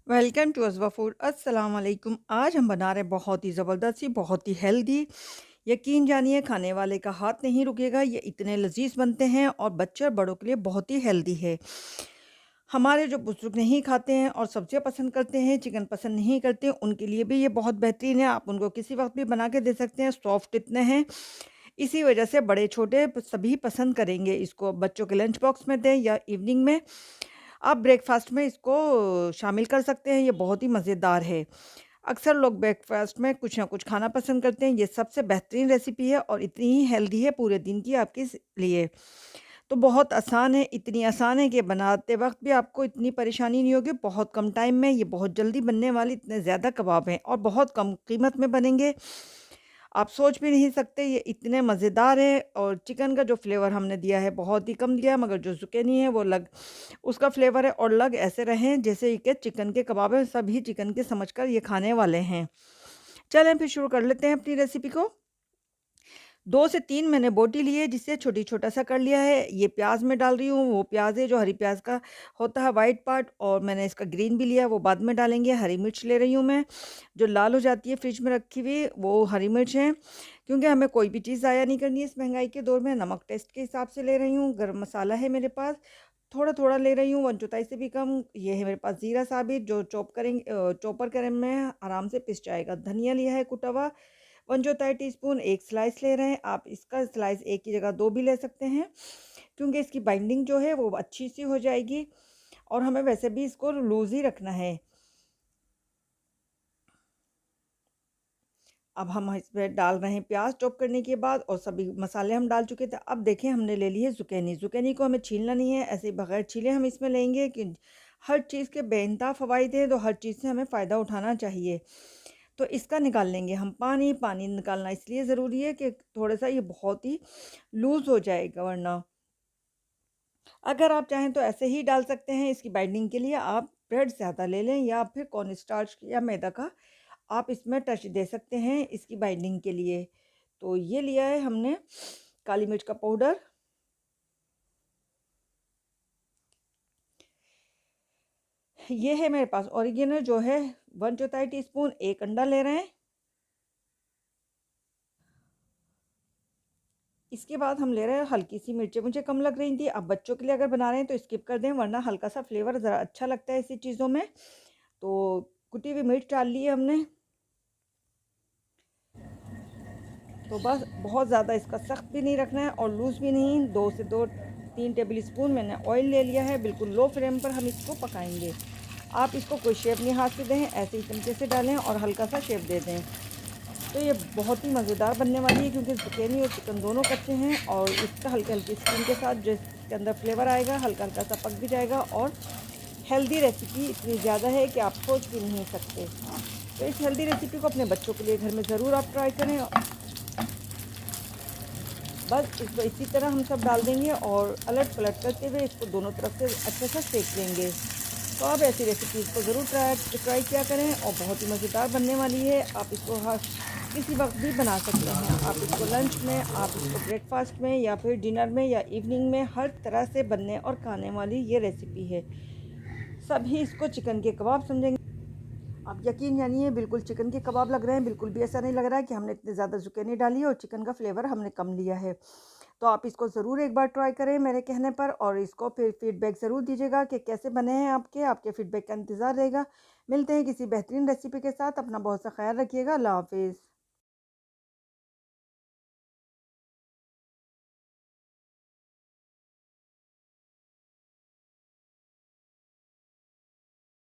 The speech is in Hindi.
Welcome to अज़वा food. अस्सलाम वालेकुम। आज हम बना रहे हैं बहुत ही ज़बरदस्त सी, बहुत ही हेल्दी। यकीन जानिए खाने वाले का हाथ नहीं रुकेगा। ये इतने लजीज बनते हैं और बच्चे और बड़ों के लिए बहुत ही हेल्दी है। हमारे जो बुजुर्ग नहीं खाते हैं और सब्जियां पसंद करते हैं, चिकन पसंद नहीं करते, उनके लिए भी ये बहुत बेहतरीन है। आप उनको किसी वक्त भी बना के दे सकते हैं। सॉफ्ट इतने हैं, इसी वजह से बड़े छोटे सभी पसंद करेंगे इसको। बच्चों के लंच बॉक्स में दें या इवनिंग में आप ब्रेकफास्ट में इसको शामिल कर सकते हैं। ये बहुत ही मज़ेदार है। अक्सर लोग ब्रेकफास्ट में कुछ ना कुछ खाना पसंद करते हैं। ये सबसे बेहतरीन रेसिपी है और इतनी ही हेल्दी है पूरे दिन की आपके लिए। तो बहुत आसान है, इतनी आसान है कि बनाते वक्त भी आपको इतनी परेशानी नहीं होगी। बहुत कम टाइम में ये बहुत जल्दी बनने वाली इतने ज़्यादा कबाब हैं और बहुत कम कीमत में बनेंगे। आप सोच भी नहीं सकते ये इतने मज़ेदार है। और चिकन का जो फ्लेवर हमने दिया है बहुत ही कम दिया है, मगर जो ज़ुकीनी है वो लग उसका फ्लेवर है और लग ऐसे रहे हैं जैसे कि चिकन के कबाब हैं। सभी चिकन के समझकर ये खाने वाले हैं। चलें फिर शुरू कर लेते हैं अपनी रेसिपी को। 2 से 3 मैंने बोटी ली है, जिसे छोटा-सा कर लिया है। ये प्याज़ मैं डाल रही हूँ, वो प्याज़ है जो हरी प्याज़ का होता है व्हाइट पार्ट, और मैंने इसका ग्रीन भी लिया है, वो बाद में डालेंगे। हरी मिर्च ले रही हूँ मैं, जो लाल हो जाती है फ्रिज में रखी हुई, वो हरी मिर्च है। क्योंकि हमें कोई भी चीज़ ज़ाया नहीं करनी है इस महँगाई के दौर में। नमक टेस्ट के हिसाब से ले रही हूँ। गरम मसाला है मेरे पास, थोड़ा-थोड़ा ले रही हूँ, 1/4 से भी कम। ये है मेरे पास ज़ीरा साबित, जो चॉपर करें में आराम से पिस जाएगा। धनिया लिया है कुटा हुआ, 1/4 टीस्पून। 1 स्लाइस ले रहे हैं आप। इसका स्लाइस एक की जगह 2 भी ले सकते हैं, क्योंकि इसकी बाइंडिंग जो है वो अच्छी सी हो जाएगी और हमें वैसे भी इसको लूज़ ही रखना है। अब हम इसमें डाल रहे हैं प्याज चॉप करने के बाद, और सभी मसाले हम डाल चुके थे। अब देखें हमने ले ली है ज़ुकीनी। ज़ुकीनी को हमें छीलना नहीं है, ऐसे ही बगैर छीले हम इसमें लेंगे कि हर चीज़ के बेइंतहा फ़वाइद हैं, तो हर चीज़ से हमें फ़ायदा उठाना चाहिए। तो इसका निकाल लेंगे हम पानी। पानी निकालना इसलिए ज़रूरी है कि थोड़ा-सा ये बहुत ही लूज़ हो जाएगा वरना। अगर आप चाहें तो ऐसे ही डाल सकते हैं। इसकी बाइंडिंग के लिए आप ब्रेड ज़्यादा ले लें या फिर कॉर्न स्टार्च या मैदा का आप इसमें टच दे सकते हैं इसकी बाइंडिंग के लिए। तो ये लिया है हमने काली मिर्च का पाउडर, ये है मेरे पास ऑरिगेनो जो है 1/4 टीस्पून। 1 अंडा ले रहे हैं। इसके बाद हम ले रहे हैं हल्की सी मिर्चें, मुझे कम लग रही थी। अब बच्चों के लिए अगर बना रहे हैं तो स्किप कर दें, वरना हल्का सा फ्लेवर ज़रा अच्छा लगता है ऐसी चीज़ों में। तो कुटी हुई मिर्च डाल ली है हमने। तो बस बहुत ज़्यादा इसका सख्त भी नहीं रखना है और लूज़ भी नहीं। 2 से 3 टेबल स्पून मैंने ऑयल ले लिया है। बिल्कुल लो फ्लेम पर हम इसको पकाएंगे। आप इसको कोई शेप नहीं हाथ से दें, ऐसे ही चमचे से डालें और हल्का सा शेप दे दें। तो ये बहुत ही मज़ेदार बनने वाली है, क्योंकि ज़ुकीनी और चिकन दोनों कच्चे हैं और इसका हल्की-हल्की स्किन के साथ जो इसके अंदर फ्लेवर आएगा, हल्का-हल्का सा पक भी जाएगा। और हेल्दी रेसिपी इतनी ज़्यादा है कि आप सोच भी नहीं सकते। तो इस हेल्दी रेसिपी को अपने बच्चों के लिए घर में ज़रूर आप ट्राई करें। बस इसको इसी तरह हम सब डाल देंगे और अलट-पलट करते हुए इसको दोनों तरफ से अच्छे से सेक लेंगे। तो आप ऐसी रेसिपीज़ को ज़रूर ट्राई किया करें और बहुत ही मज़ेदार बनने वाली है। आप इसको हर किसी वक्त भी बना सकते हैं। आप इसको लंच में, आप इसको ब्रेकफास्ट में या फिर डिनर में या इवनिंग में, हर तरह से बनने और खाने वाली ये रेसिपी है। सभी इसको चिकन के कबाब समझेंगे। आप यकीन जानिए बिल्कुल चिकन के कबाब लग रहे हैं। बिल्कुल भी ऐसा नहीं लग रहा है कि हमने इतनी ज़्यादा ज़ुकीनी डाली है और चिकन का फ्लेवर हमने कम लिया है। तो आप इसको ज़रूर एक बार ट्राई करें मेरे कहने पर, और इसको फिर फीडबैक ज़रूर दीजिएगा कि कैसे बने हैं आपके फीडबैक का इंतज़ार रहेगा। मिलते हैं किसी बेहतरीन रेसिपी के साथ। अपना बहुत सा ख्याल रखिएगा। अल्लाह हाफ़िज़।